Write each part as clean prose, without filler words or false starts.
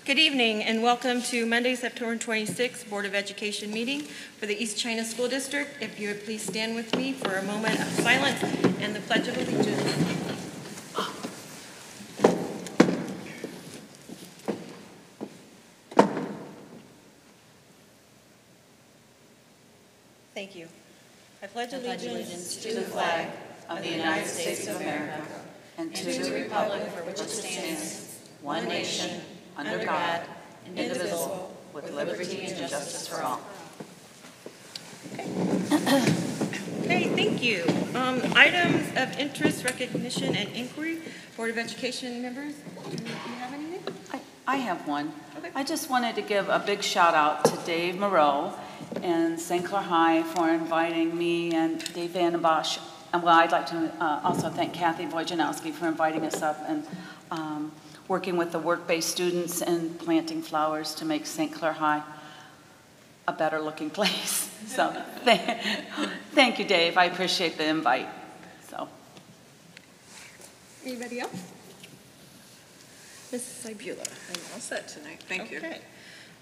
Good evening and welcome to Monday, September 26th Board of Education meeting for the East China School District. If you would please stand with me for a moment of silence and the Pledge of Allegiance. Thank you. I pledge allegiance to the flag of the United States of America and to the republic for which it stands, one nation, under God, indivisible, with liberty and justice for all. Okay, thank you. Items of interest, recognition, and inquiry. Board of Education members, do you have anything? I have one. Okay. I just wanted to give a big shout out to Dave Moreau and St. Clair High for inviting me and Dave Van Bosch. And well, I'd like to also thank Kathy Wojciechowski for inviting us up and working with the work-based students and planting flowers to make St. Clair High a better looking place. So thank you, Dave. I appreciate the invite. So. Anybody else? Mrs. Ibula. I'm all set tonight. Thank you.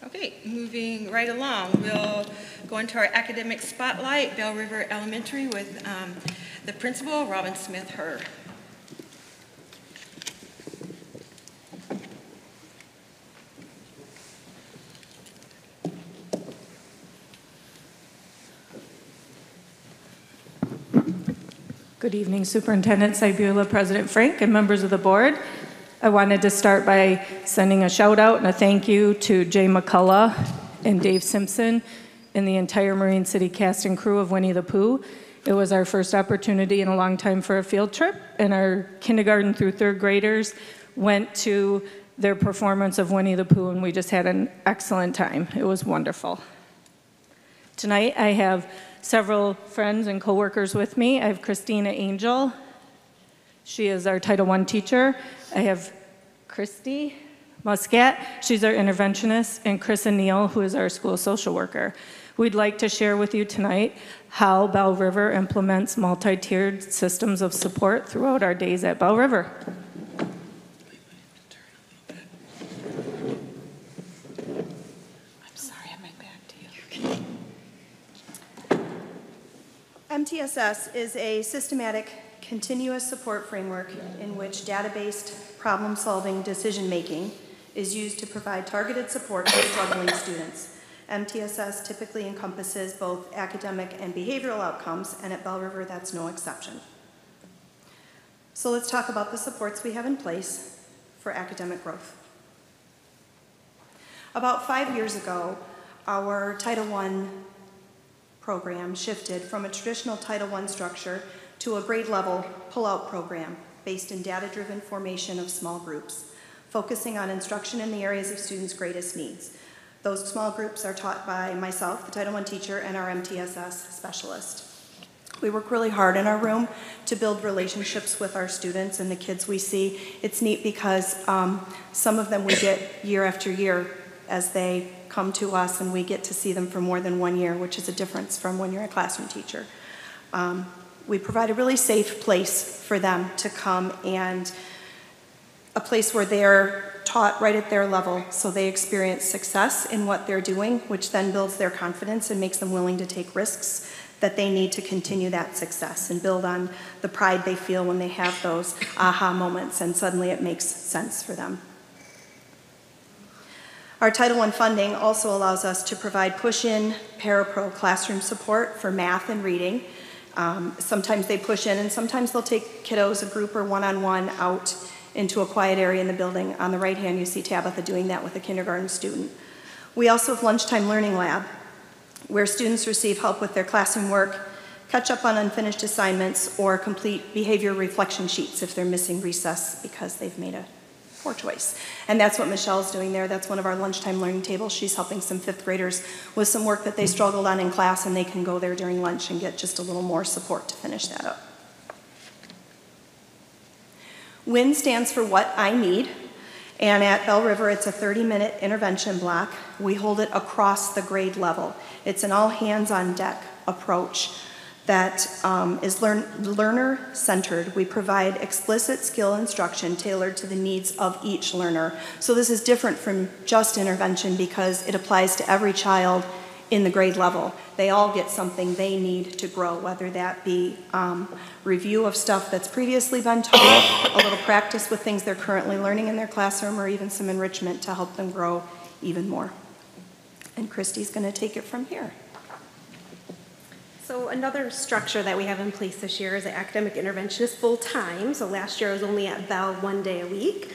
Okay, moving right along, we'll go into our academic spotlight, Bell River Elementary, with the principal, Robin Smith-Herr. Good evening, Superintendent Sibula, President Frank, and members of the board. I wanted to start by sending a shout out and a thank you to Jay McCullough and Dave Simpson and the entire Marine City cast and crew of Winnie the Pooh. It was our first opportunity in a long time for a field trip, and our kindergarten through third graders went to their performance of Winnie the Pooh, and we just had an excellent time. It was wonderful. Tonight I have several friends and coworkers with me. I have Christina Angel. She is our Title I teacher. I have Christy Muscat. She's our interventionist, and Chris and Neil, who is our school social worker. We'd like to share with you tonight how Bell River implements multi-tiered systems of support throughout our days at Bell River. I'm sorry, I'm right back to you. MTSS is a systematic, continuous support framework in which data-based problem-solving decision-making is used to provide targeted support for struggling students. MTSS typically encompasses both academic and behavioral outcomes, and at Bell River, that's no exception. So let's talk about the supports we have in place for academic growth. About 5 years ago, our Title I program shifted from a traditional Title I structure to a grade-level pull-out program based in data-driven formation of small groups, focusing on instruction in the areas of students' greatest needs. Those small groups are taught by myself, the Title I teacher, and our MTSS specialist. We work really hard in our room to build relationships with our students and the kids we see. It's neat because some of them we get year after year as they come to us, and we get to see them for more than 1 year, which is a difference from when you're a classroom teacher. We provide a really safe place for them to come, and a place where they're taught right at their level, so they experience success in what they're doing, which then builds their confidence and makes them willing to take risks that they need to continue that success and build on the pride they feel when they have those aha moments and suddenly it makes sense for them. Our Title I funding also allows us to provide push-in, para-pro classroom support for math and reading. Sometimes they push in, and sometimes they'll take kiddos, a group or one-on-one, out into a quiet area in the building. On the right hand, you see Tabitha doing that with a kindergarten student. We also have Lunchtime Learning Lab, where students receive help with their classroom work, catch up on unfinished assignments, or complete behavior reflection sheets if they're missing recess because they've made a poor choice. And that's what Michelle's doing there. That's one of our lunchtime learning tables. She's helping some fifth graders with some work that they struggled on in class, and they can go there during lunch and get just a little more support to finish that up. WIN stands for What I Need, and at Bell River, it's a 30-minute intervention block. We hold it across the grade level. It's an all-hands-on-deck approach that is learner-centered. We provide explicit skill instruction tailored to the needs of each learner. So this is different from just intervention because it applies to every child in the grade level. They all get something they need to grow, whether that be review of stuff that's previously been taught, a little practice with things they're currently learning in their classroom, or even some enrichment to help them grow even more. And Christy's going to take it from here. So another structure that we have in place this year is an academic interventionist full-time. So last year I was only at Bell 1 day a week.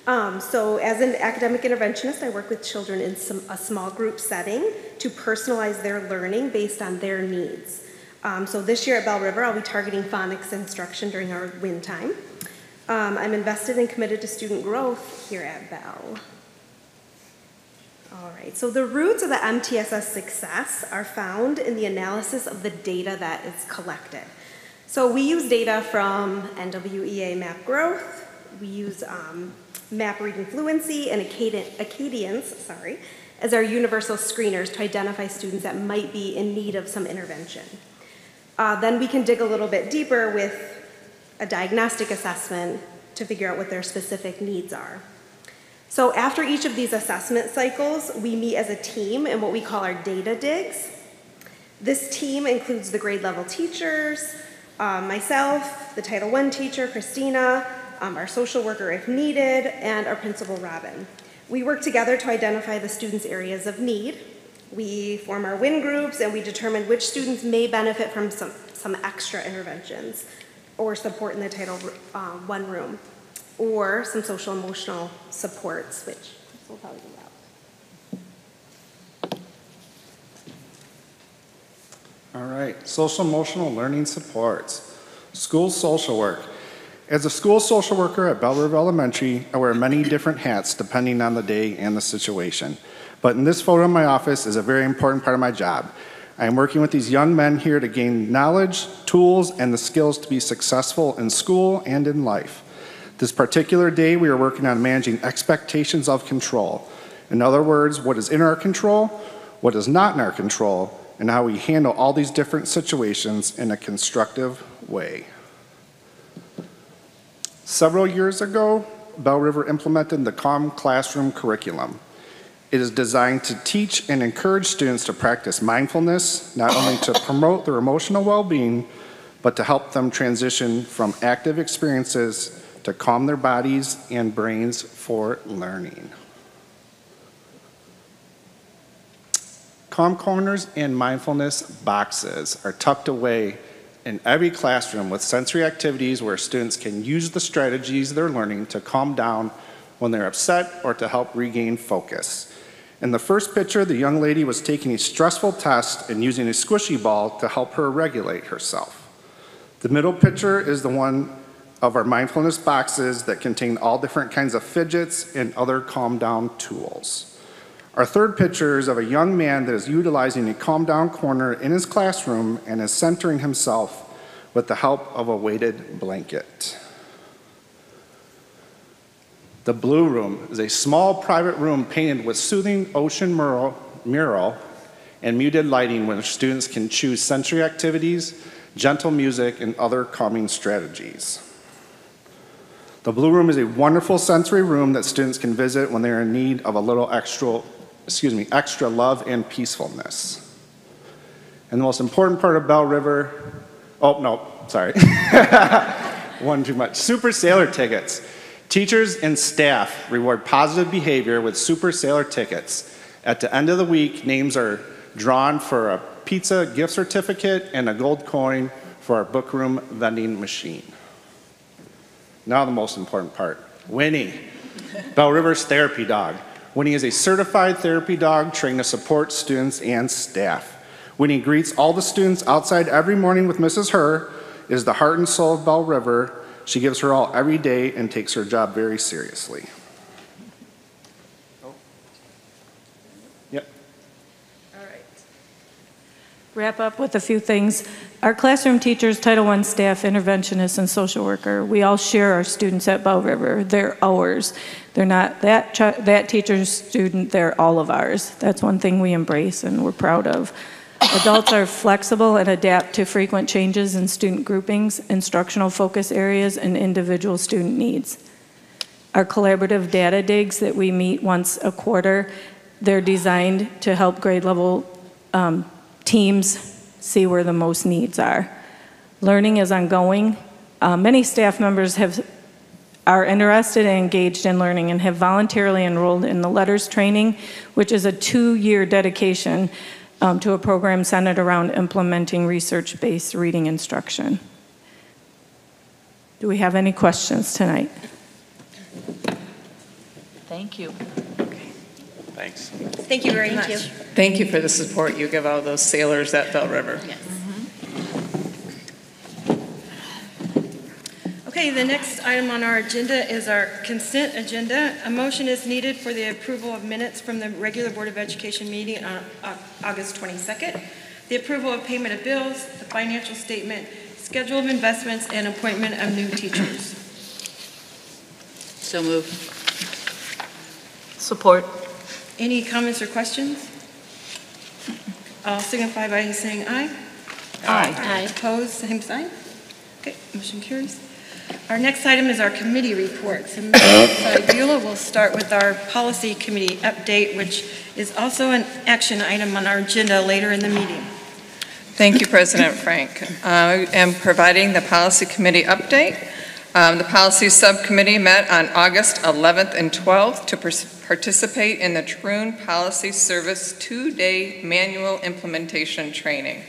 So as an academic interventionist, I work with children in a small group setting to personalize their learning based on their needs. So this year at Bell River, I'll be targeting phonics instruction during our win time. I'm invested and committed to student growth here at Bell. All right, so the roots of the MTSS success are found in the analysis of the data that is collected. So we use data from NWEA Map Growth, we use Map Reading Fluency and Acadians, as our universal screeners to identify students that might be in need of some intervention. Then we can dig a little bit deeper with a diagnostic assessment to figure out what their specific needs are. So after each of these assessment cycles, we meet as a team in what we call our data digs. This team includes the grade level teachers, myself, the Title I teacher, Christina, our social worker if needed, and our principal, Robin. We work together to identify the students' areas of need. We form our WIN groups, and we determine which students may benefit from some extra interventions or support in the Title I room, or some social emotional supports, which we'll probably do about. All right, social emotional learning supports. School social work. As a school social worker at Bell River Elementary, I wear many different hats depending on the day and the situation. But in this photo in my office is a very important part of my job. I am working with these young men here to gain knowledge, tools, and the skills to be successful in school and in life. This particular day, we are working on managing expectations of control. In other words, what is in our control, what is not in our control, and how we handle all these different situations in a constructive way. Several years ago, Bell River implemented the Calm Classroom curriculum. It is designed to teach and encourage students to practice mindfulness, not only to promote their emotional well-being, but to help them transition from active experiences to calm their bodies and brains for learning. Calm corners and mindfulness boxes are tucked away in every classroom with sensory activities where students can use the strategies they're learning to calm down when they're upset or to help regain focus. In the first picture, the young lady was taking a stressful test and using a squishy ball to help her regulate herself. The middle picture is the one of our mindfulness boxes that contain all different kinds of fidgets and other calm down tools. Our third picture is of a young man that is utilizing a calm down corner in his classroom and is centering himself with the help of a weighted blanket. The blue room is a small private room painted with soothing ocean mural and muted lighting where students can choose sensory activities, gentle music, and other calming strategies. The blue room is a wonderful sensory room that students can visit when they are in need of a little extra love and peacefulness. And the most important part of Bell River, one too much, Super Sailor tickets. Teachers and staff reward positive behavior with Super Sailor tickets. At the end of the week, names are drawn for a pizza gift certificate and a gold coin for our book room vending machine. Now the most important part, Winnie, Bell River's therapy dog. Winnie is a certified therapy dog trained to support students and staff. Winnie greets all the students outside every morning with Mrs. Herr, is the heart and soul of Bell River. She gives her all every day and takes her job very seriously. Yep. All right. Wrap up with a few things. Our classroom teachers, Title I staff, interventionists, and social worker, we all share our students at Bell River. They're ours. They're not that teacher's student, they're all of ours. That's one thing we embrace and we're proud of. Adults are flexible and adapt to frequent changes in student groupings, instructional focus areas, and individual student needs. Our collaborative data digs that we meet once a quarter, they're designed to help grade level teams see where the most needs are. Learning is ongoing. Many staff members are interested and engaged in learning and have voluntarily enrolled in the LETTERS training, which is a 2-year dedication to a program centered around implementing research-based reading instruction. Do we have any questions tonight? Thank you. Thanks. Thank you very much. Thank you for the support you give all those sailors at Bell River. Yes. Okay, the next item on our agenda is our consent agenda. A motion is needed for the approval of minutes from the regular Board of Education meeting on August 22nd, the approval of payment of bills, the financial statement, schedule of investments, and appointment of new teachers. So moved. Support. Any comments or questions? I'll signify by saying aye. Aye. Opposed, same sign. Okay, motion carries. Our next item is our committee reports. And Ms. Beulah will start with our policy committee update, which is also an action item on our agenda later in the meeting. Thank you, President Frank. I am providing the policy committee update. The policy subcommittee met on August 11th and 12th to participate in the Troon Policy Service 2-day manual implementation training.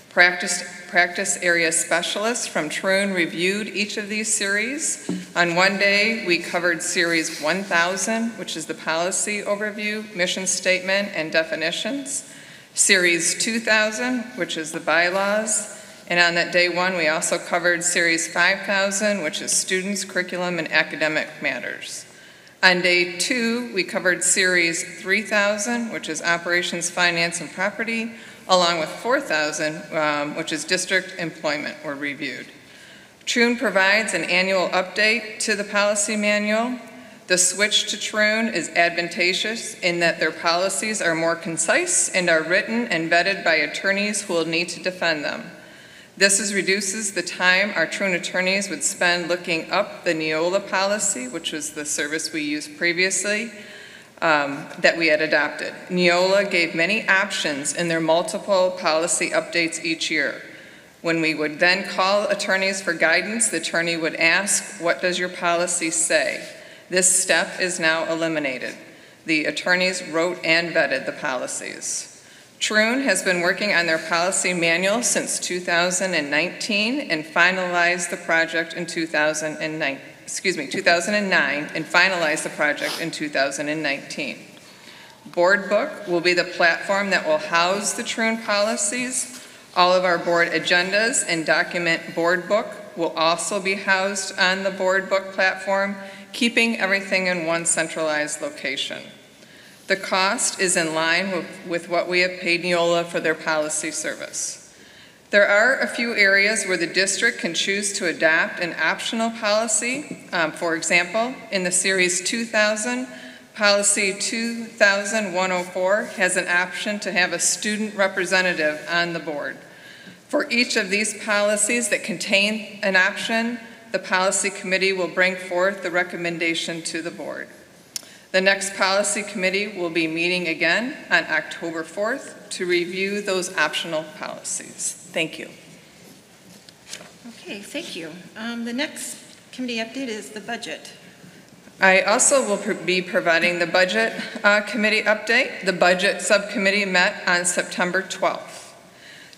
Practice area specialists from Troon reviewed each of these series. On one day, we covered Series 1000, which is the policy overview, mission statement, and definitions. Series 2000, which is the bylaws. And on that day one, we also covered Series 5000, which is students, curriculum, and academic matters. On day two, we covered Series 3000, which is operations, finance, and property, along with 4000, which is district employment, were reviewed. Troon provides an annual update to the policy manual. The switch to Troon is advantageous in that their policies are more concise and are written and vetted by attorneys who will need to defend them. This reduces the time our Troon attorneys would spend looking up the Neola policy, which was the service we used previously, that we had adopted. Neola gave many options in their multiple policy updates each year. When we would then call attorneys for guidance, the attorney would ask, "What does your policy say?" This step is now eliminated. The attorneys wrote and vetted the policies. Troon has been working on their policy manual since 2019 and finalized the project in 2009 and finalized the project in 2019. Board Book will be the platform that will house the Troon policies. All of our board agendas and document Board Book will also be housed on the Board Book platform, keeping everything in one centralized location. The cost is in line with what we have paid Neola for their policy service. There are a few areas where the district can choose to adopt an optional policy. For example, in the Series 2000, Policy 2000-104 has an option to have a student representative on the board. For each of these policies that contain an option, the policy committee will bring forth the recommendation to the board. The next policy committee will be meeting again on October 4th to review those optional policies. Thank you. Okay, thank you. The next committee update is the budget. I also will be providing the budget committee update. The budget subcommittee met on September 12th.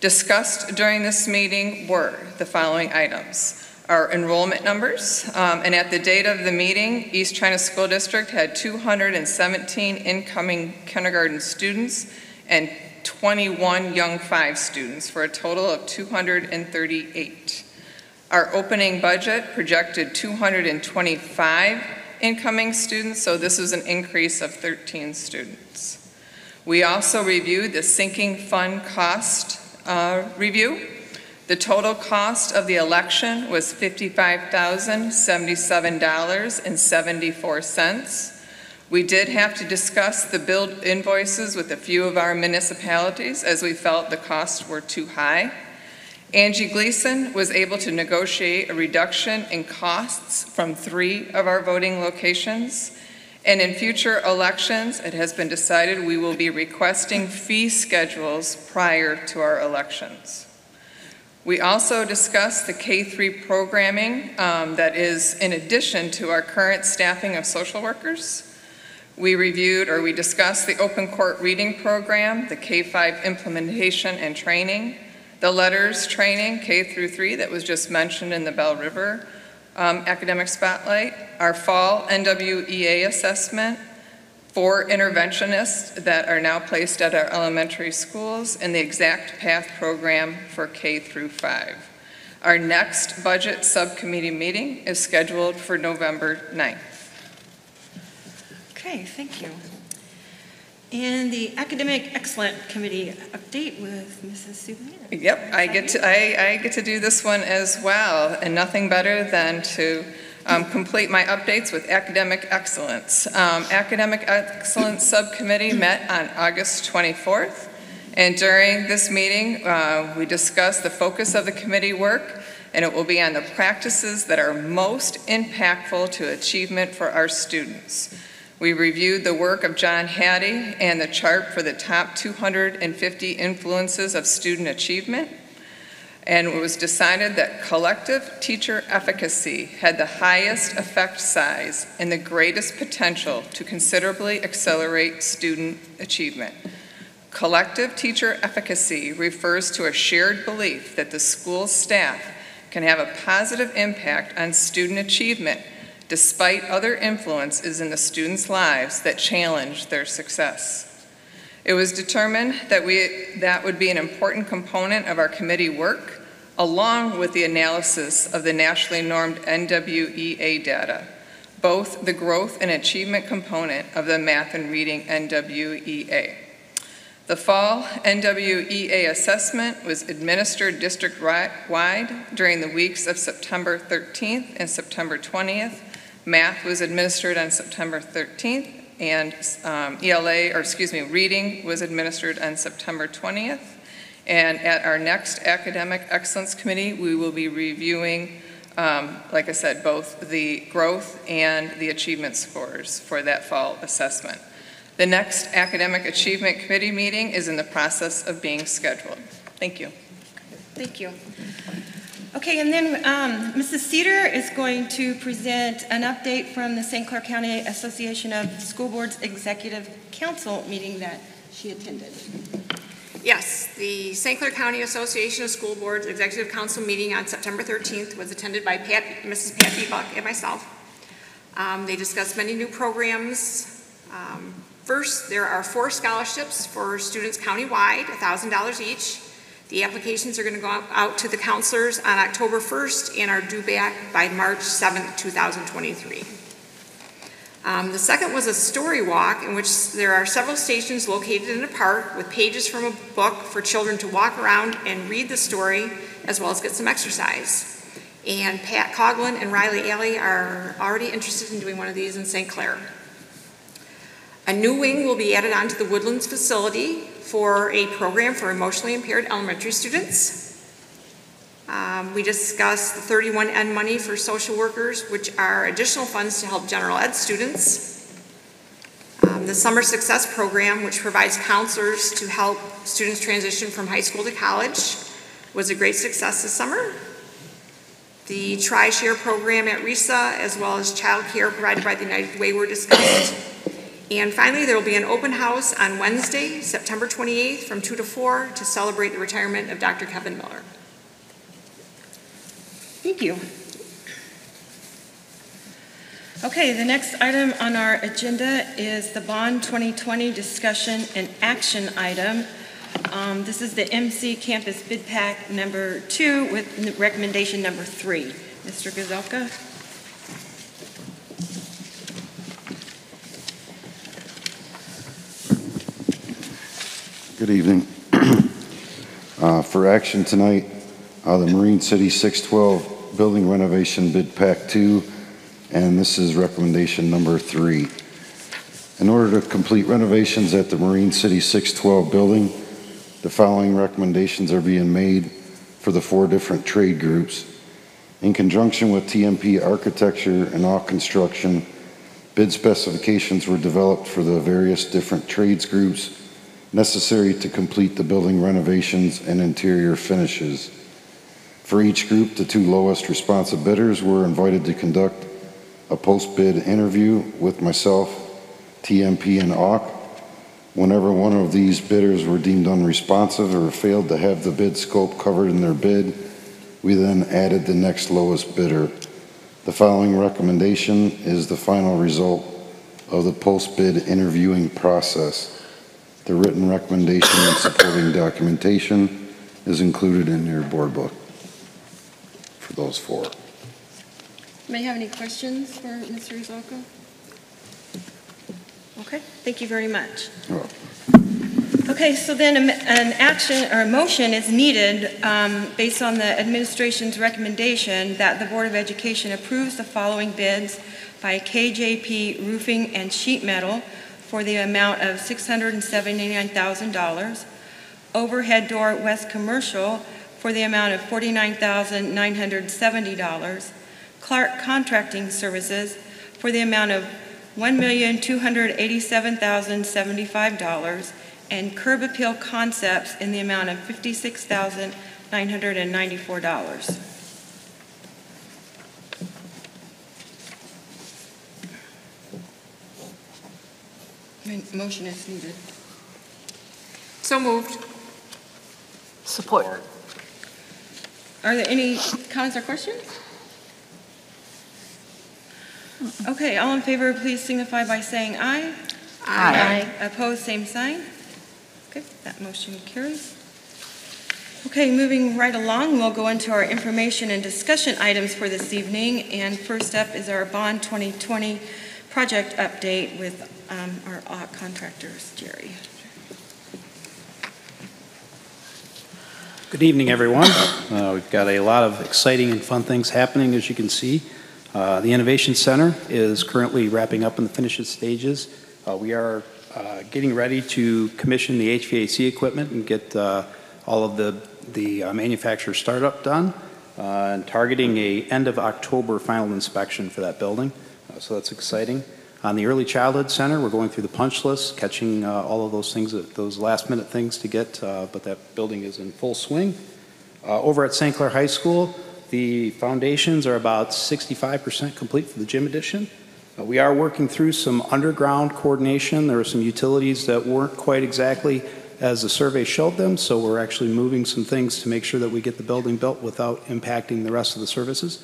Discussed during this meeting were the following items. Our enrollment numbers, and at the date of the meeting, East China School District had 217 incoming kindergarten students and 21 Young 5 students for a total of 238. Our opening budget projected 225 incoming students, so this was an increase of 13 students. We also reviewed the sinking fund cost review. The total cost of the election was $55,077.74. We did have to discuss the billed invoices with a few of our municipalities as we felt the costs were too high. Angie Gleason was able to negotiate a reduction in costs from 3 of our voting locations. And in future elections, it has been decided we will be requesting fee schedules prior to our elections. We also discussed the K-3 programming that is in addition to our current staffing of social workers. We discussed the open court reading program, the K-5 implementation and training, the letters training, K-3 that was just mentioned in the Bell River Academic Spotlight, our fall NWEA assessment, 4 interventionists that are now placed at our elementary schools, and the Exact Path program for K-5. Our next budget subcommittee meeting is scheduled for November 9th. Okay, thank you. And the Academic Excellence Committee update with Mrs. Subban. Yep, I get to do this one as well, and nothing better than to complete my updates with academic excellence. Academic Excellence Subcommittee met on August 24th, and during this meeting, we discussed the focus of the committee work, and it will be on the practices that are most impactful to achievement for our students. We reviewed the work of John Hattie and the chart for the top 250 influences of student achievement. And it was decided that collective teacher efficacy had the highest effect size and the greatest potential to considerably accelerate student achievement. Collective teacher efficacy refers to a shared belief that the school staff can have a positive impact on student achievement despite other influences in the students' lives that challenge their success. It was determined that that would be an important component of our committee work, along with the analysis of the nationally normed NWEA data, both the growth and achievement component of the math and reading NWEA. The fall NWEA assessment was administered district-wide during the weeks of September 13th and September 20th. Math was administered on September 13th, and reading was administered on September 20th. And at our next Academic Excellence Committee, we will be reviewing, like I said, both the growth and the achievement scores for that fall assessment. The next Academic Achievement Committee meeting is in the process of being scheduled. Thank you. Thank you. Okay, and then Mrs. Cedar is going to present an update from the St. Clair County Association of School Boards Executive Council meeting that she attended. Yes, the St. Clair County Association of School Boards Executive Council meeting on September 13th was attended by Mrs. Pat Bebuck and myself. They discussed many new programs. First, there are 4 scholarships for students countywide, $1,000 each. The applications are going to go out to the counselors on October 1st and are due back by March 7th, 2023. The second was a story walk in which there are several stations located in a park with pages from a book for children to walk around and read the story as well as get some exercise. And Pat Coughlin and Riley Alley are already interested in doing one of these in St. Clair. A new wing will be added onto the Woodlands facility for a program for emotionally impaired elementary students. We discussed the 31N money for social workers, which are additional funds to help general ed students. The Summer Success Program, which provides counselors to help students transition from high school to college, was a great success this summer. The Tri-Share program at RISA, as well as child care provided by the United Way, were discussed. And finally, there will be an open house on Wednesday, September 28th from 2 to 4 to celebrate the retirement of Dr. Kevin Miller. Thank you. Okay, the next item on our agenda is the Bond 2020 discussion and action item. This is the MC Campus Bid Pack number 2 with recommendation number 3. Mr. Gazelka. Good evening. For action tonight, the Marine City 612 Building Renovation Bid Pack 2, and this is recommendation number 3. In order to complete renovations at the Marine City 612 building, the following recommendations are being made for the 4 different trade groups. In conjunction with TMP Architecture and All Construction, bid specifications were developed for the various different trades groups necessary to complete the building renovations and interior finishes. For each group, the 2 lowest responsive bidders were invited to conduct a post-bid interview with myself, TMP, and AUK. Whenever one of these bidders were deemed unresponsive or failed to have the bid scope covered in their bid, we then added the next lowest bidder. The following recommendation is the final result of the post-bid interviewing process. The written recommendation and supporting documentation is included in your board book for those 4. May I have any questions for Mr. Izalko? Okay, thank you very much. You're welcome. Okay, so then an action or a motion is needed based on the administration's recommendation that the Board of Education approves the following bids by KJP Roofing and Sheet Metal for the amount of $679,000, Overhead Door West Commercial for the amount of $49,970, Clark Contracting Services for the amount of $1,287,075, and Curb Appeal Concepts in the amount of $56,994. Motion is needed. So moved. Support. Are there any comments or questions? Okay, all in favor, please signify by saying aye. Aye. Opposed, same sign. Okay, that motion carries. Okay, moving right along, we'll go into our information and discussion items for this evening. And first up is our Bond 2020 project update with our contractors, Jerry. Good evening, everyone. We've got a lot of exciting and fun things happening, as you can see. The Innovation Center is currently wrapping up in the finishes stages. We are getting ready to commission the HVAC equipment and get all of the manufacturer startup done, and targeting a end of October final inspection for that building. So that's exciting. On the Early Childhood Center, we're going through the punch list, catching all of those things, those last minute things to get, but that building is in full swing. Over at St. Clair High School, the foundations are about 65% complete for the gym addition. We are working through some underground coordination. There are some utilities that weren't quite exactly as the survey showed them, so we're actually moving some things to make sure that we get the building built without impacting the rest of the services.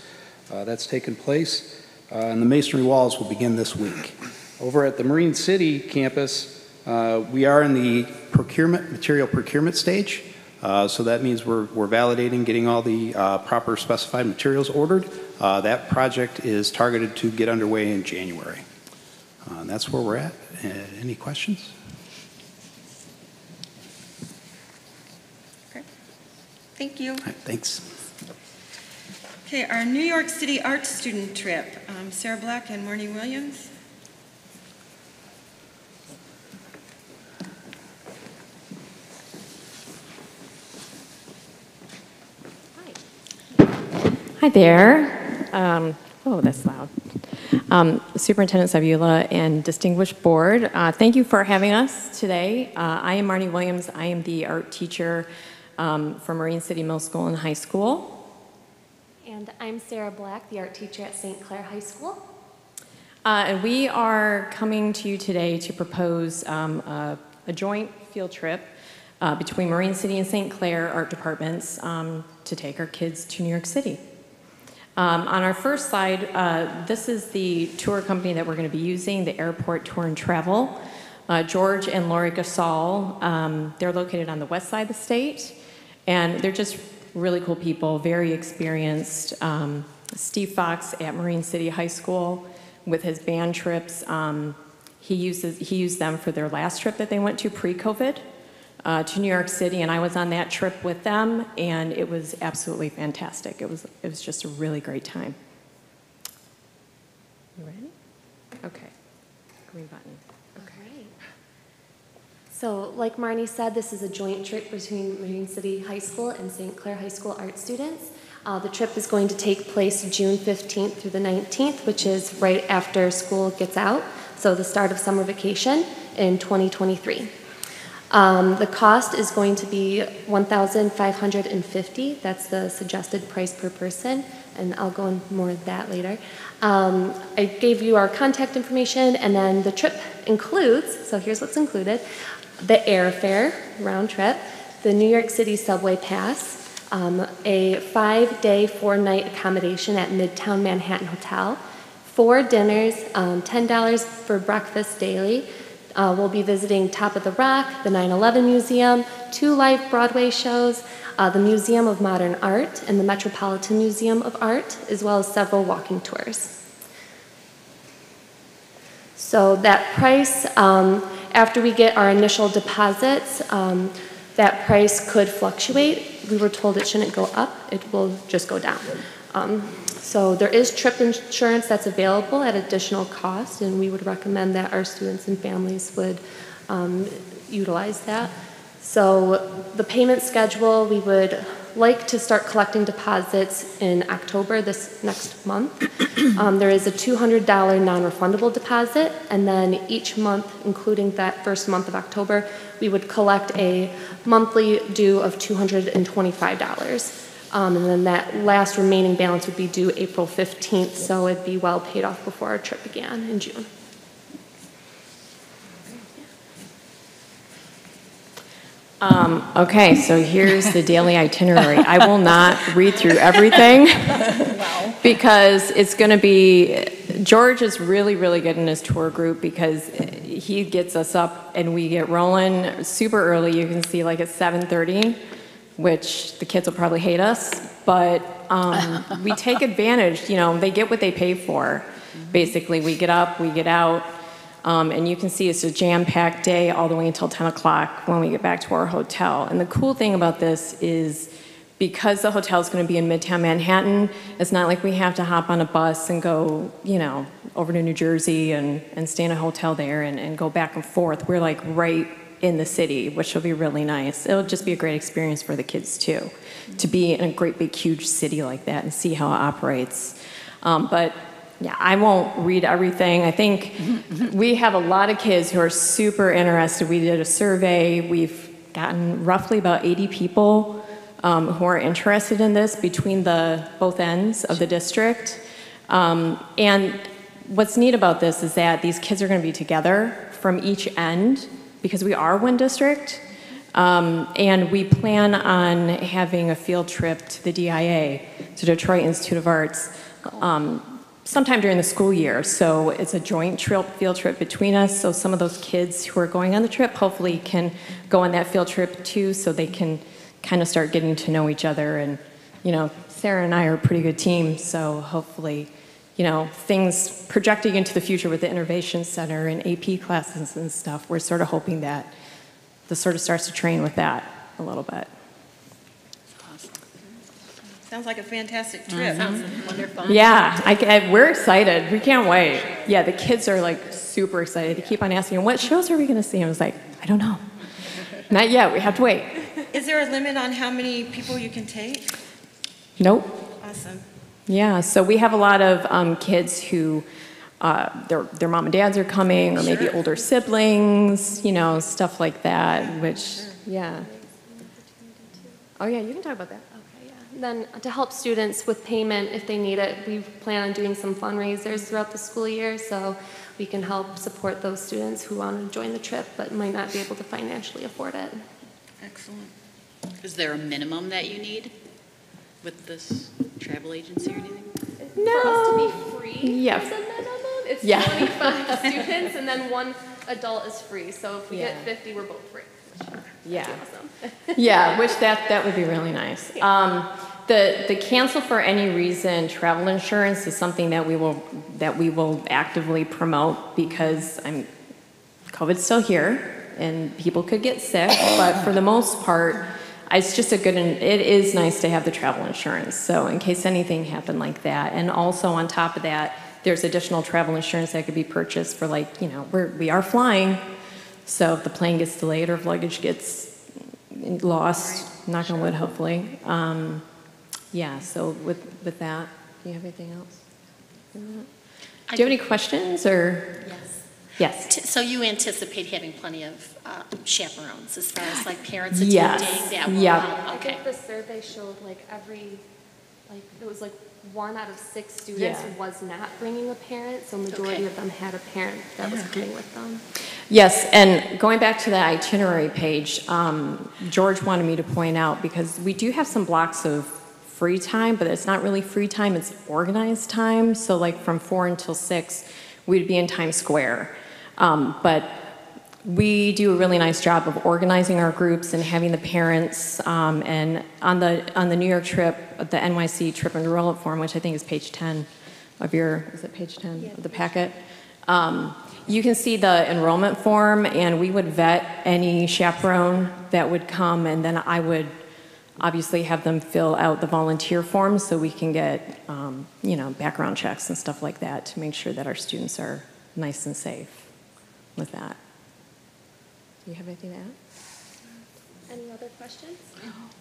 That's taken place. And the masonry walls will begin this week. Over at the Marine City campus, we are in the material procurement stage. So that means we're validating, getting all the proper specified materials ordered. That project is targeted to get underway in January. And that's where we're at. Any questions? Okay. Thank you. All right, thanks. Okay, our New York City art student trip. Sarah Black and Marnie Williams. Hi there. Oh, that's loud. Superintendent Sabula and distinguished board, thank you for having us today. I am Marnie Williams. I am the art teacher for Marine City Middle School and High School. And I'm Sarah Black, the art teacher at St. Clair High School. And we are coming to you today to propose a joint field trip between Marine City and St. Clair art departments to take our kids to New York City. On our first slide, this is the tour company that we're going to be using, the Airport Tour and Travel. George and Lori Gasol, they're located on the west side of the state, and they're just really cool people, very experienced. Steve Fox at Marine City High School with his band trips, he used them for their last trip that they went to pre-COVID to New York City, and I was on that trip with them, and it was absolutely fantastic. It was just a really great time. You ready? Okay. Green button. Okay. So like Marnie said, this is a joint trip between Marine City High School and St. Clair High School art students. The trip is going to take place June 15th through the 19th, which is right after school gets out, so the start of summer vacation in 2023. The cost is going to be $1,550. That's the suggested price per person, and I'll go into more of that later. I gave you our contact information, and then the trip includes, so here's what's included, the airfare, round trip, the New York City subway pass, a 5-day, 4-night accommodation at Midtown Manhattan Hotel, 4 dinners, $10 for breakfast daily. We'll be visiting Top of the Rock, the 9/11 Museum, 2 live Broadway shows, the Museum of Modern Art, and the Metropolitan Museum of Art, as well as several walking tours. So that price, after we get our initial deposits, that price could fluctuate. We were told it shouldn't go up, it will just go down. So there is trip insurance that's available at additional cost, and we would recommend that our students and families would utilize that. So the payment schedule, we would like to start collecting deposits in October, this next month. There is a $200 non-refundable deposit, and then each month, including that first month of October, we would collect a monthly due of $225. And then that last remaining balance would be due April 15th, so it'd be well paid off before our trip began in June. Okay, so here's the daily itinerary. I will not read through everything because it's going to be, George is really, really good in his tour group because he gets us up and we get rolling super early. You can see like at 7:30, which the kids will probably hate us, but we take advantage, you know, they get what they pay for. Basically, we get up, we get out, and you can see it's a jam-packed day all the way until 10 o'clock when we get back to our hotel. And the cool thing about this is because the hotel is going to be in Midtown Manhattan, it's not like we have to hop on a bus and go, you know, over to New Jersey and stay in a hotel there and go back and forth. We're like right in the city, which will be really nice. It'll just be a great experience for the kids too, to be in a great big huge city like that and see how it operates. But yeah, I won't read everything. I think we have a lot of kids who are super interested. We did a survey. We've gotten roughly about 80 people who are interested in this between both ends of the district. And what's neat about this is that these kids are going to be together from each end because we are one district. And we plan on having a field trip to the DIA, to Detroit Institute of Arts, sometime during the school year. So it's a joint field trip between us. So some of those kids who are going on the trip hopefully can go on that field trip too, so they can kind of start getting to know each other. And, you know, Sarah and I are a pretty good team, so hopefully, you know, things projecting into the future with the Innovation Center and AP classes and stuff, we're sort of hoping that this sort of starts to train with that a little bit. Sounds like a fantastic trip. Sounds wonderful. Yeah, we're excited. We can't wait. Yeah, the kids are like super excited. They keep on asking, what shows are we going to see? I was like, I don't know. Not yet. We have to wait. Is there a limit on how many people you can take? Nope. Awesome. Yeah, so we have a lot of kids who their mom and dads are coming, or maybe older siblings, you know, stuff like that, which, yeah. Oh, yeah, you can talk about that. Then to help students with payment if they need it, we plan on doing some fundraisers throughout the school year so we can help support those students who want to join the trip but might not be able to financially afford it. Excellent. Is there a minimum that you need with this travel agency or anything? No. For us to be free, yeah. There's a minimum. It's 25 students and then 1 adult is free. So if we get 50, we're both free. Yeah. Awesome. Yeah, which that would be really nice. The cancel for any reason travel insurance is something that we will actively promote because COVID's still here and people could get sick, but for the most part, it's just it is nice to have the travel insurance. So in case anything happened like that, and also on top of that, there's additional travel insurance that could be purchased for, like, you know, we are flying. So if the plane gets delayed or if luggage gets lost, knock on wood, hopefully. Yeah, so with that, do you have anything else? Do you have any questions or? Yes. Yes. So you anticipate having plenty of chaperones as far as like parents Yes. attending? That will Yeah. help. I Okay. think the survey showed it was like 1 out of 6 students Yeah. was not bringing a parent, so majority of them had a parent that was coming with them. Yes, and going back to the itinerary page, George wanted me to point out, because we do have some blocks of free time, but it's not really free time, it's organized time. So like from 4 until 6, we'd be in Times Square. But we do a really nice job of organizing our groups and having the parents, and on the New York trip, the NYC trip enrollment form, which I think is page 10 of your, is it page 10 of the packet? You can see the enrollment form, and we would vet any chaperone that would come, and then I would obviously have them fill out the volunteer forms so we can get, background checks and stuff like that to make sure that our students are nice and safe with that. Do you have anything to add? Any other questions?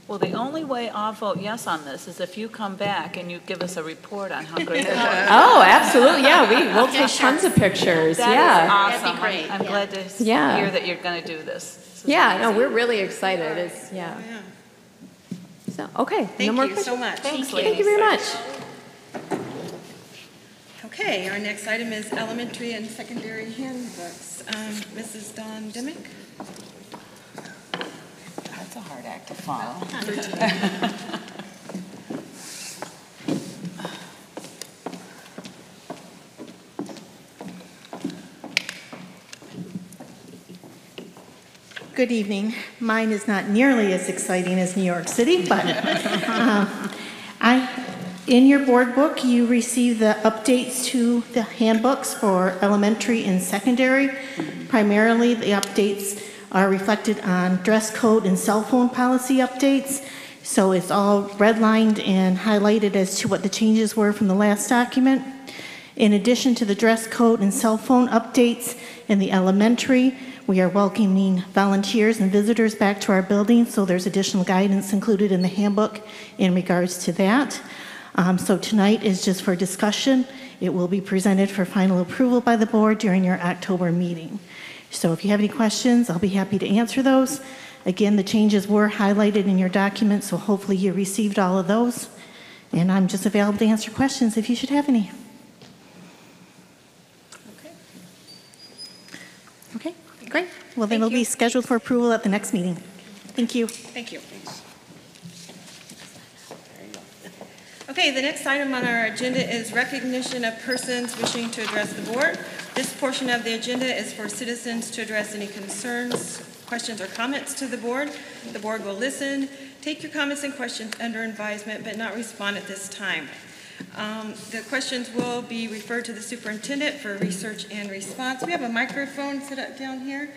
Well, the only way I'll vote yes on this is if you come back and you give us a report on how great it is. Oh, absolutely, yeah, we'll take tons of pictures, That yeah. is awesome. That'd be great, I'm glad to Yeah. hear that you're going to do this. This is Yeah, no, amazing. we're really excited, it's, yeah. So, okay, no Thank more you so questions? much. Thank you very much. Okay, our next item is elementary and secondary handbooks. Mrs. Dawn Dimick? That's a hard act to follow. Good evening. Mine is not nearly as exciting as New York City, but in your board book, you received the updates to the handbooks for elementary and secondary. Primarily, the updates are reflected on dress code and cell phone policy updates. So it's all redlined and highlighted as to what the changes were from the last document. In addition to the dress code and cell phone updates in the elementary, we are welcoming volunteers and visitors back to our building, so there's additional guidance included in the handbook in regards to that. So tonight is just for discussion. It will be presented for final approval by the board during your October meeting. So if you have any questions, I'll be happy to answer those. Again, the changes were highlighted in your document, so hopefully you received all of those. And I'm just available to answer questions if you should have any. Okay, great. Well, then it'll be scheduled for approval at the next meeting. Thank you. Thank you. Okay, the next item on our agenda is recognition of persons wishing to address the board. This portion of the agenda is for citizens to address any concerns, questions, or comments to the board. The board will listen, take your comments and questions under advisement, but not respond at this time. The questions will be referred to the superintendent for research and response. We have a microphone set up down here.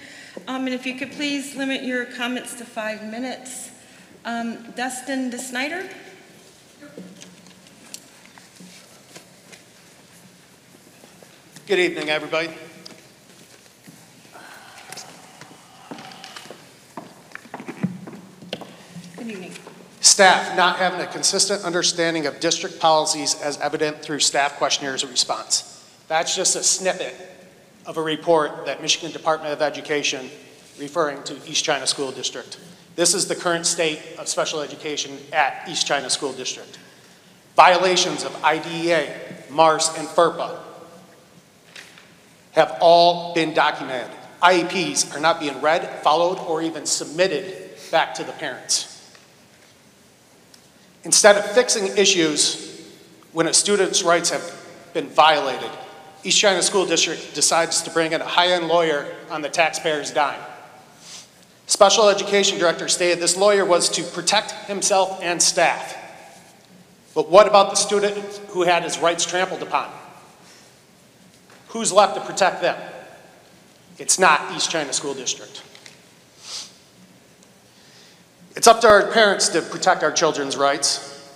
And if you could please limit your comments to 5 minutes. Dustin DeSnyder? Good evening, everybody. Good evening. Staff not having a consistent understanding of district policies as evident through staff questionnaires and response. That's just a snippet of a report that Michigan Department of Education referring to East China School District. This is the current state of special education at East China School District. Violations of IDEA, MARS, and FERPA have all been documented. IEPs are not being read, followed, or even submitted back to the parents. Instead of fixing issues when a student's rights have been violated, East China School District decides to bring in a high-end lawyer on the taxpayer's dime. Special education director stated this lawyer was to protect himself and staff. But what about the student who had his rights trampled upon? Who's left to protect them? It's not East China School District. It's up to our parents to protect our children's rights,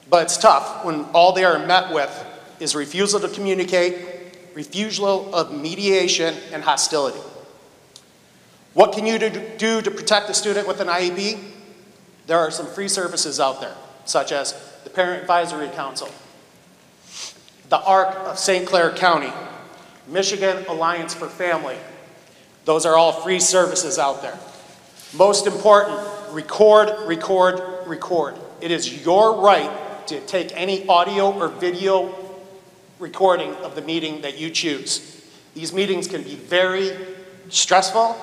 but it's tough when all they are met with is refusal to communicate, refusal of mediation, and hostility. What can you do to protect a student with an IEP? There are some free services out there, such as the Parent Advisory Council, the ARC of St. Clair County, Michigan Alliance for Family. Those are all free services out there. Most important, record, record, record. It is your right to take any audio or video recording of the meeting that you choose. These meetings can be very stressful.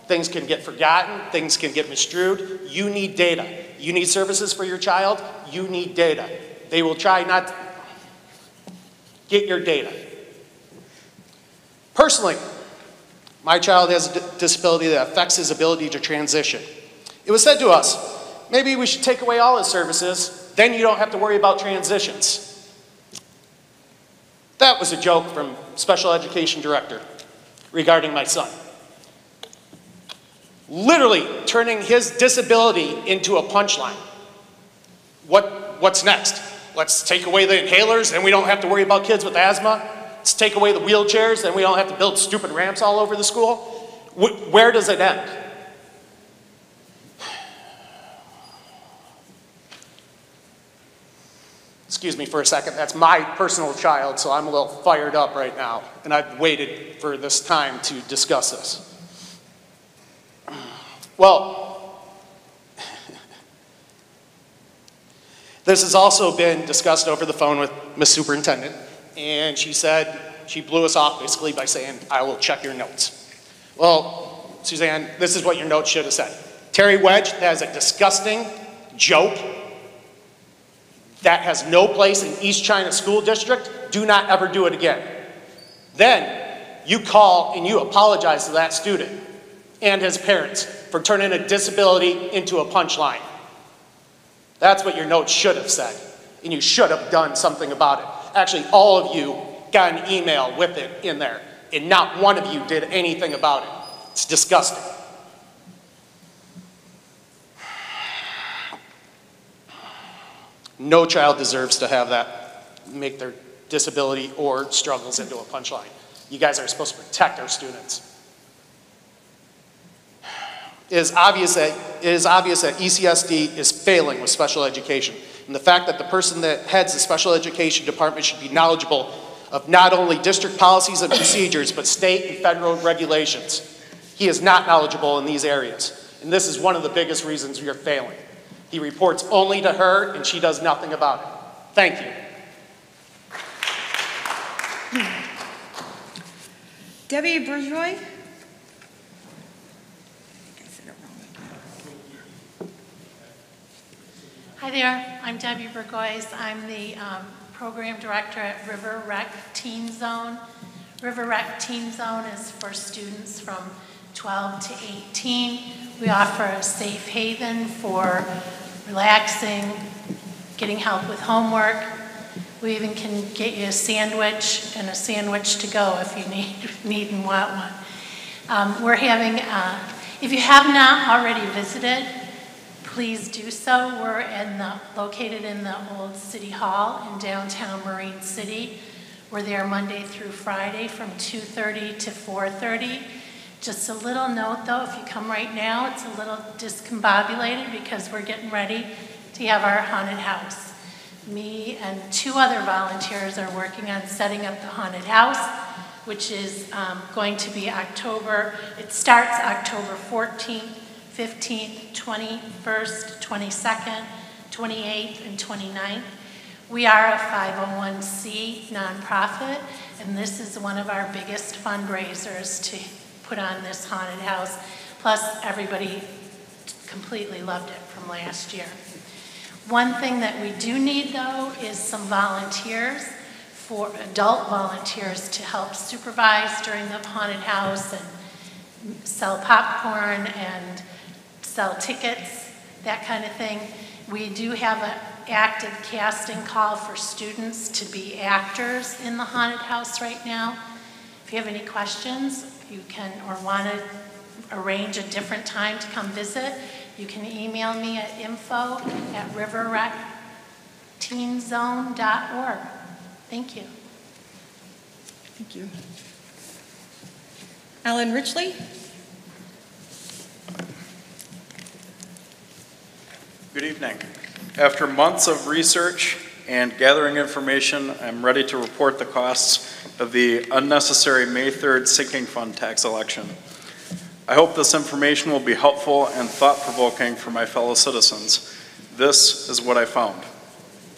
Things can get forgotten. Things can get misstrued. You need data. You need services for your child. You need data. They will try not to get your data. Personally, my child has a disability that affects his ability to transition. It was said to us, maybe we should take away all his services, then you don't have to worry about transitions. That was a joke from special education director regarding my son. Literally turning his disability into a punchline. What's next? Let's take away the inhalers and we don't have to worry about kids with asthma. Let's take away the wheelchairs and we don't have to build stupid ramps all over the school. Where does it end? Excuse me for a second, that's my personal child, so I'm a little fired up right now, and I've waited for this time to discuss this. Well, this has also been discussed over the phone with Ms. Superintendent, and she said, she blew us off basically by saying, I will check your notes. Well, Suzanne, this is what your notes should have said. Terry Wedge, that is a disgusting joke. That has no place in East China School District. Do not ever do it again. Then you call and you apologize to that student and his parents for turning a disability into a punchline. That's what your notes should have said, and you should have done something about it. Actually, all of you got an email with it in there, and not one of you did anything about it. It's disgusting. No child deserves to have that make their disability or struggles into a punchline. You guys are supposed to protect our students. It is obvious that ECSD is failing with special education, and the fact that the person that heads the special education department should be knowledgeable of not only district policies and procedures, but state and federal regulations. He is not knowledgeable in these areas, and this is one of the biggest reasons we are failing. He reports only to her, and she does nothing about it. Thank you. Debbie Bourgeois. Hi there, I'm Debbie Bourgeois. I'm the program director at River Rec Teen Zone. River Rec Teen Zone is for students from 12 to 18. We offer a safe haven for relaxing, getting help with homework. We even can get you a sandwich and a sandwich to go if you need and want one. We're having, if you have not already visited, please do so. We're located in the old City Hall in downtown Marine City. We're there Monday through Friday from 2:30 to 4:30. Just a little note though, if you come right now, it's a little discombobulated because we're getting ready to have our haunted house. Me and 2 other volunteers are working on setting up the haunted house, which is going to be it starts October 14th, 15th, 21st, 22nd, 28th, and 29th. We are a 501c nonprofit, and this is one of our biggest fundraisers to put on this haunted house. Plus, everybody completely loved it from last year. One thing that we do need, though, is some volunteers, for adult volunteers to help supervise during the haunted house and sell popcorn and sell tickets, that kind of thing. We do have an active casting call for students to be actors in the haunted house right now. If you have any questions, you can, or want to arrange a different time to come visit, you can email me at info@riverrecteenzone.org. Thank you. Thank you. Alan Richley. Good evening. After months of research and gathering information, I'm ready to report the costs of the unnecessary May 3rd sinking fund tax election. I hope this information will be helpful and thought-provoking for my fellow citizens. This is what I found.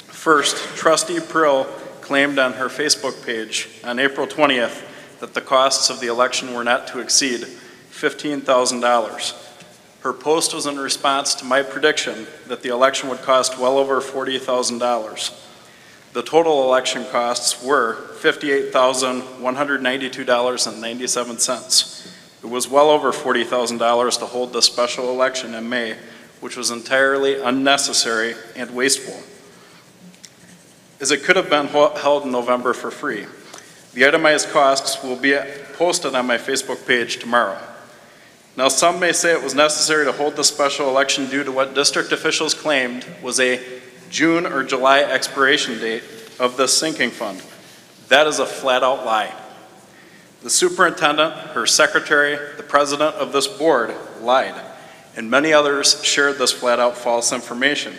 First, Trustee Prill claimed on her Facebook page on April 20th that the costs of the election were not to exceed $15,000. Her post was in response to my prediction that the election would cost well over $40,000. The total election costs were $58,192.97. It was well over $40,000 to hold this special election in May, which was entirely unnecessary and wasteful, as it could have been held in November for free. The itemized costs will be posted on my Facebook page tomorrow. Now, some may say it was necessary to hold the special election due to what district officials claimed was a June or July expiration date of this sinking fund. That is a flat-out lie. The superintendent, her secretary, the president of this board lied, and many others shared this flat-out false information.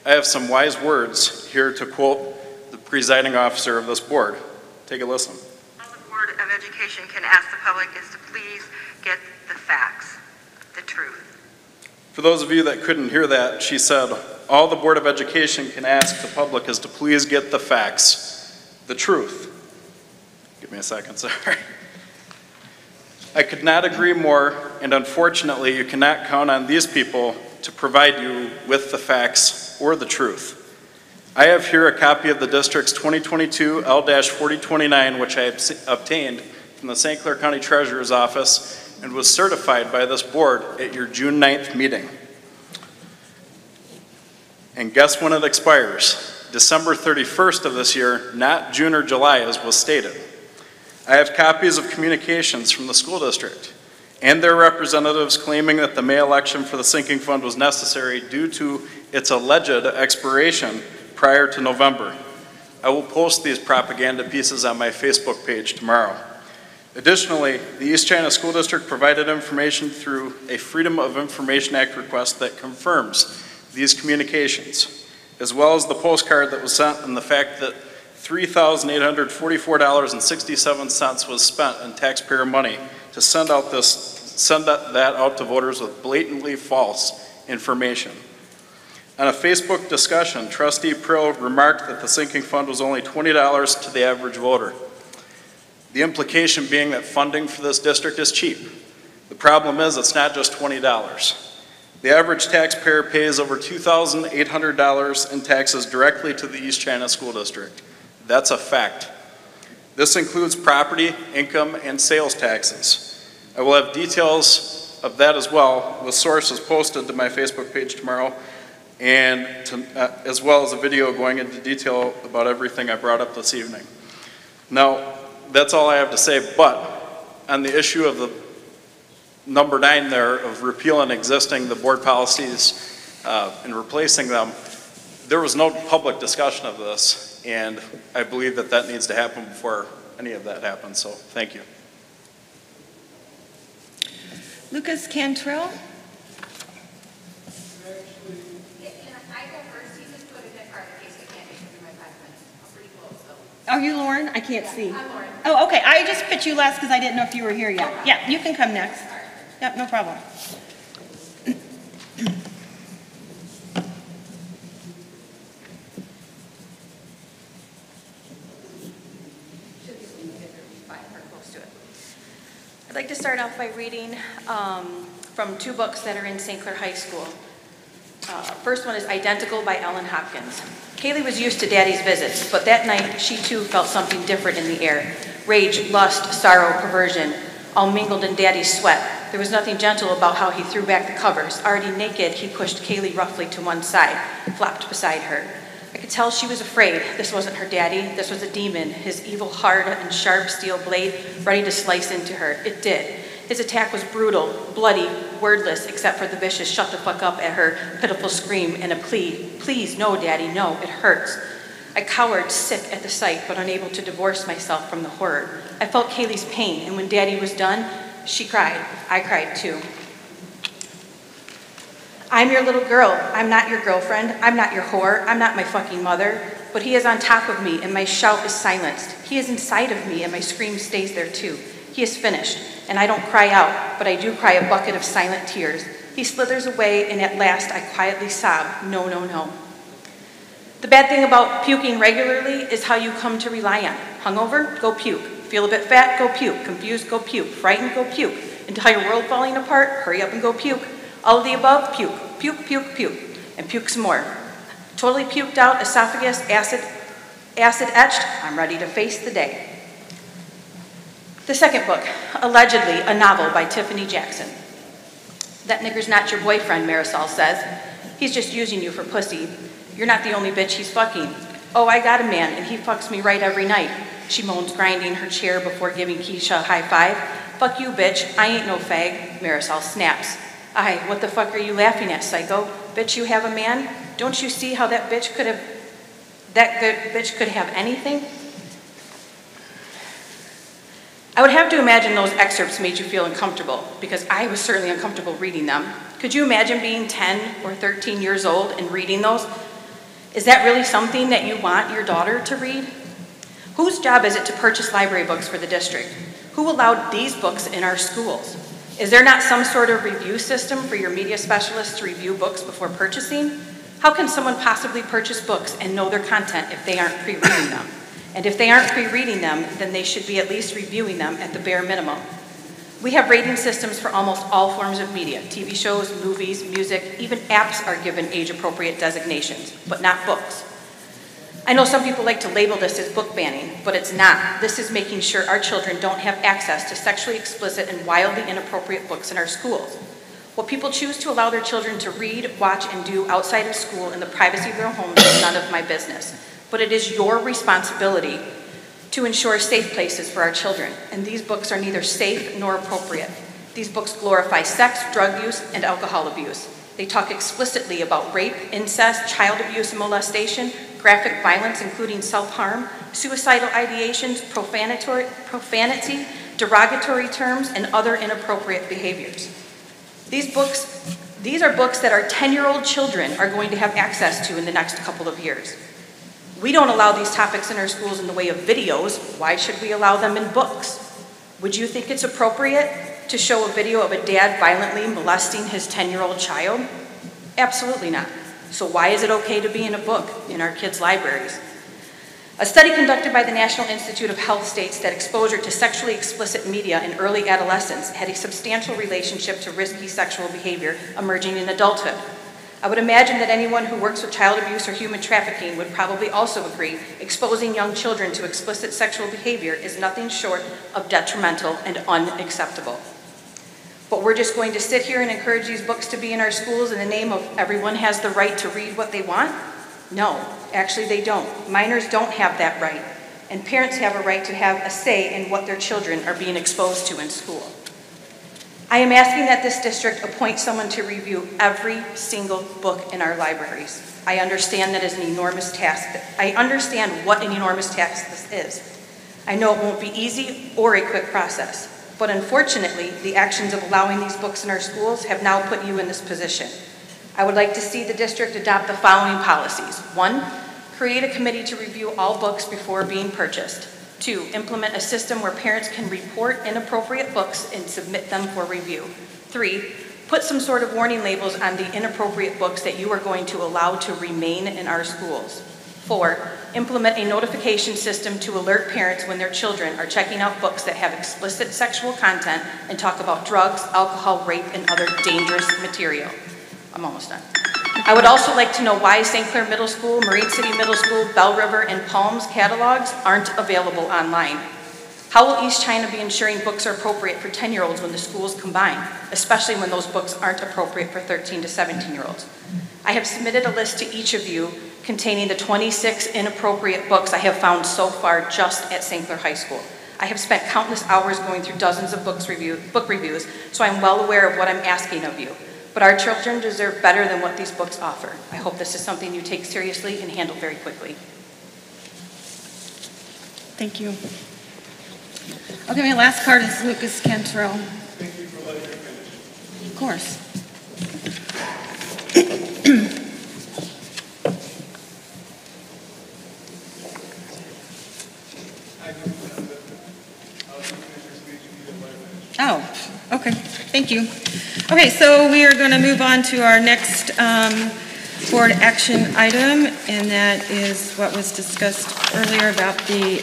I have some wise words here to quote the presiding officer of this board. Take a listen. All the Board of Education can ask the public is to please get the facts, the truth. For those of you that couldn't hear that, she said, all the Board of Education can ask the public is to please get the facts, the truth. Give me a second, sorry. I could not agree more, and unfortunately, you cannot count on these people to provide you with the facts or the truth. I have here a copy of the district's 2022 L-4029, which I obtained from the St. Clair County Treasurer's Office and was certified by this board at your June 9th meeting. And guess when it expires? December 31st of this year, not June or July as was stated. I have copies of communications from the school district and their representatives claiming that the May election for the sinking fund was necessary due to its alleged expiration prior to November. I will post these propaganda pieces on my Facebook page tomorrow. Additionally, the East China School District provided information through a Freedom of Information Act request that confirms these communications, as well as the postcard that was sent and the fact that $3,844.67 was spent in taxpayer money to send that out to voters with blatantly false information. On a Facebook discussion, Trustee Prill remarked that the sinking fund was only $20 to the average voter. The implication being that funding for this district is cheap. The problem is it's not just $20. The average taxpayer pays over $2,800 in taxes directly to the East China School District. That's a fact. This includes property, income, and sales taxes. I will have details of that as well with sources posted to my Facebook page tomorrow, and as well as a video going into detail about everything I brought up this evening. Now, that's all I have to say, but on the issue of the number 9 there of repealing the board policies and replacing them, there was no public discussion of this, and I believe that that needs to happen before any of that happens, so thank you. Lucas Cantrell. Are you Lauren? I can't see. I'm Lauren. Oh, okay. I just put you last because I didn't know if you were here yet. Yeah, you can come next. Yep, no problem. I'd like to start off by reading from 2 books that are in St. Clair High School. First one is Identical by Ellen Hopkins. Kaylee was used to Daddy's visits, but that night she too felt something different in the air. Rage, lust, sorrow, perversion, all mingled in Daddy's sweat. There was nothing gentle about how he threw back the covers. Already naked, he pushed Kaylee roughly to one side, flopped beside her. I could tell she was afraid. This wasn't her daddy, this was a demon, his evil, hard and sharp steel blade ready to slice into her. It did. His attack was brutal, bloody, wordless, except for the vicious shut the fuck up at her pitiful scream and a plea. Please, no, Daddy, no, it hurts. I cowered, sick at the sight, but unable to divorce myself from the horror. I felt Kaylee's pain, and when Daddy was done, she cried. I cried too. I'm your little girl. I'm not your girlfriend. I'm not your whore. I'm not my fucking mother. But he is on top of me, and my shout is silenced. He is inside of me, and my scream stays there too. He is finished, and I don't cry out, but I do cry a bucket of silent tears. He slithers away, and at last I quietly sob, no, no, no. The bad thing about puking regularly is how you come to rely on it. Hungover? Go puke. Feel a bit fat? Go puke. Confused? Go puke. Frightened? Go puke. Entire world falling apart? Hurry up and go puke. All of the above? Puke. Puke, puke, puke. And puke some more. Totally puked out, esophagus, acid etched, I'm ready to face the day. The second book, allegedly a novel by Tiffany Jackson. That nigger's not your boyfriend, Marisol says. He's just using you for pussy. You're not the only bitch he's fucking. Oh, I got a man, and he fucks me right every night. She moans, grinding her chair before giving Keisha a high five. Fuck you, bitch. I ain't no fag. Marisol snaps. Aye, what the fuck are you laughing at, psycho? Bitch, you have a man? Don't you see how that bitch could have anything? I would have to imagine those excerpts made you feel uncomfortable, because I was certainly uncomfortable reading them. Could you imagine being 10 or 13 years old and reading those? Is that really something that you want your daughter to read? Whose job is it to purchase library books for the district? Who allowed these books in our schools? Is there not some sort of review system for your media specialists to review books before purchasing? How can someone possibly purchase books and know their content if they aren't pre-reading them? And if they aren't pre-reading them, then they should be at least reviewing them at the bare minimum. We have rating systems for almost all forms of media. TV shows, movies, music, even apps are given age-appropriate designations, but not books. I know some people like to label this as book banning, but it's not. This is making sure our children don't have access to sexually explicit and wildly inappropriate books in our schools. What people choose to allow their children to read, watch, and do outside of school in the privacy of their homes is none of my business. But it is your responsibility to ensure safe places for our children, and these books are neither safe nor appropriate. These books glorify sex, drug use, and alcohol abuse. They talk explicitly about rape, incest, child abuse and molestation, graphic violence including self-harm, suicidal ideations, profanity, derogatory terms, and other inappropriate behaviors. These are books that our 10-year-old children are going to have access to in the next couple of years. We don't allow these topics in our schools in the way of videos. Why should we allow them in books? Would you think it's appropriate to show a video of a dad violently molesting his 10-year-old child? Absolutely not. So why is it okay to be in a book in our kids' libraries? A study conducted by the National Institute of Health states that exposure to sexually explicit media in early adolescence had a substantial relationship to risky sexual behavior emerging in adulthood. I would imagine that anyone who works with child abuse or human trafficking would probably also agree exposing young children to explicit sexual behavior is nothing short of detrimental and unacceptable. But we're just going to sit here and encourage these books to be in our schools in the name of everyone has the right to read what they want? No, actually they don't. Minors don't have that right, and parents have a right to have a say in what their children are being exposed to in school. I am asking that this district appoint someone to review every single book in our libraries. I understand that is an enormous task. I understand what an enormous task this is. I know it won't be easy or a quick process, but unfortunately, the actions of allowing these books in our schools have now put you in this position. I would like to see the district adopt the following policies. 1, create a committee to review all books before being purchased. 2, implement a system where parents can report inappropriate books and submit them for review. 3, put some sort of warning labels on the inappropriate books that you are going to allow to remain in our schools. 4, implement a notification system to alert parents when their children are checking out books that have explicit sexual content and talk about drugs, alcohol, rape, and other dangerous material. I'm almost done. I would also like to know why St. Clair Middle School, Marine City Middle School, Bell River, and Palms catalogs aren't available online. How will East China be ensuring books are appropriate for 10-year-olds when the schools combine, especially when those books aren't appropriate for 13 to 17-year-olds? I have submitted a list to each of you containing the 26 inappropriate books I have found so far just at St. Clair High School. I have spent countless hours going through dozens of book reviews, so I'm well aware of what I'm asking of you. But our children deserve better than what these books offer. I hope this is something you take seriously and handle very quickly. Thank you. Okay, my last card is Lucas Cantrell. Thank you for letting me finish. Of course. Oh, okay, thank you. Okay, so we are going to move on to our next board action item, and that is what was discussed earlier about the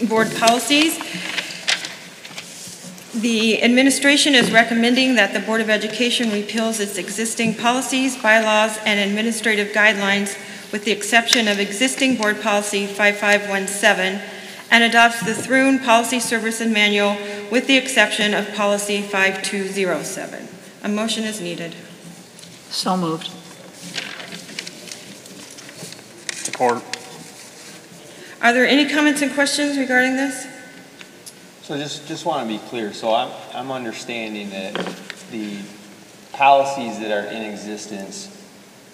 board policies. The administration is recommending that the Board of Education repeals its existing policies, bylaws, and administrative guidelines with the exception of existing Board Policy 5517 and adopts the Thrun Policy Service and Manual with the exception of Policy 5207. A motion is needed. So moved. Support. Are there any comments and questions regarding this? So just want to be clear. So I'm understanding that the policies that are in existence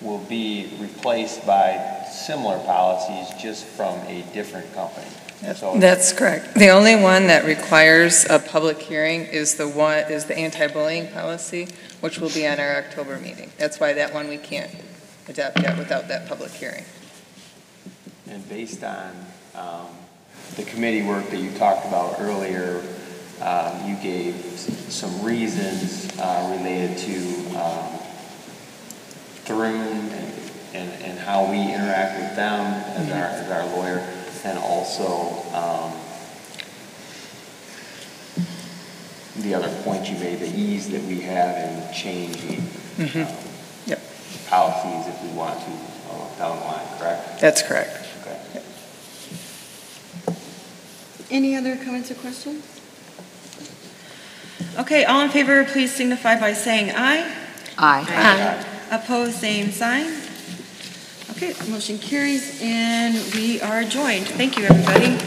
will be replaced by similar policies just from a different company. That's correct. The only one that requires a public hearing is the anti-bullying policy, which will be on our October meeting. That's why that one we can't adopt yet without that public hearing. And based on the committee work that you talked about earlier, you gave some reasons related to Thrun and how we interact with them as our lawyer, and also the other point you made, the ease that we have in changing policies if we want to down the line, correct? That's correct. Okay. Yep. Any other comments or questions? Okay, all in favor, please signify by saying aye. Aye. Aye. Opposed, same sign. Okay, motion carries, and we are adjourned. Thank you, everybody.